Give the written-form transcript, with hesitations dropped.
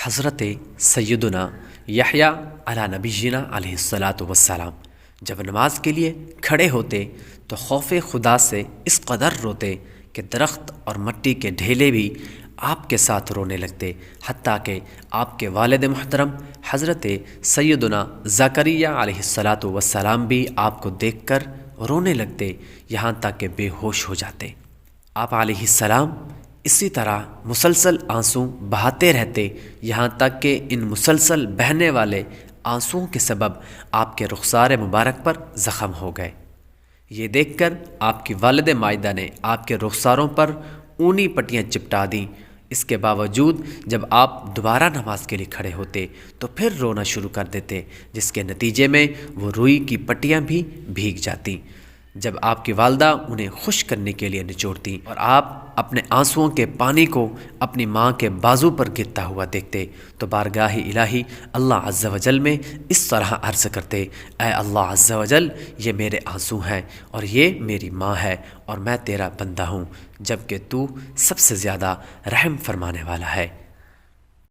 حضرت سیدنا یحییٰ علی نبینا علیہ الصلاۃ والسلام جب نماز کے لیے کھڑے ہوتے تو خوف خدا سے اس قدر روتے کہ درخت اور مٹی کے ڈھیلے بھی آپ کے ساتھ رونے لگتے، حتیٰ کہ آپ کے والد محترم حضرت سیدنا زکریا علیہ الصلاۃ والسلام بھی آپ کو دیکھ کر رونے لگتے، یہاں تک کہ بے ہوش ہو جاتے۔ آپ علیہ السلام اسی طرح مسلسل آنسو بہاتے رہتے، یہاں تک کہ ان مسلسل بہنے والے آنسوؤں کے سبب آپ کے رخسار مبارک پر زخم ہو گئے۔ یہ دیکھ کر آپ کی والد مائدہ نے آپ کے رخساروں پر اونی پٹیاں چپٹا دیں۔ اس کے باوجود جب آپ دوبارہ نماز کے لیے کھڑے ہوتے تو پھر رونا شروع کر دیتے، جس کے نتیجے میں وہ روئی کی پٹیاں بھی بھیگ جاتی۔ جب آپ کی والدہ انہیں خوش کرنے کے لیے نچوڑتی اور آپ اپنے آنسوؤں کے پانی کو اپنی ماں کے بازو پر گرتا ہوا دیکھتے تو بارگاہ الہی اللہ عز و جل میں اس طرح عرض کرتے، اے اللہ عز و جل، یہ میرے آنسو ہیں اور یہ میری ماں ہے اور میں تیرا بندہ ہوں، جبکہ تو سب سے زیادہ رحم فرمانے والا ہے۔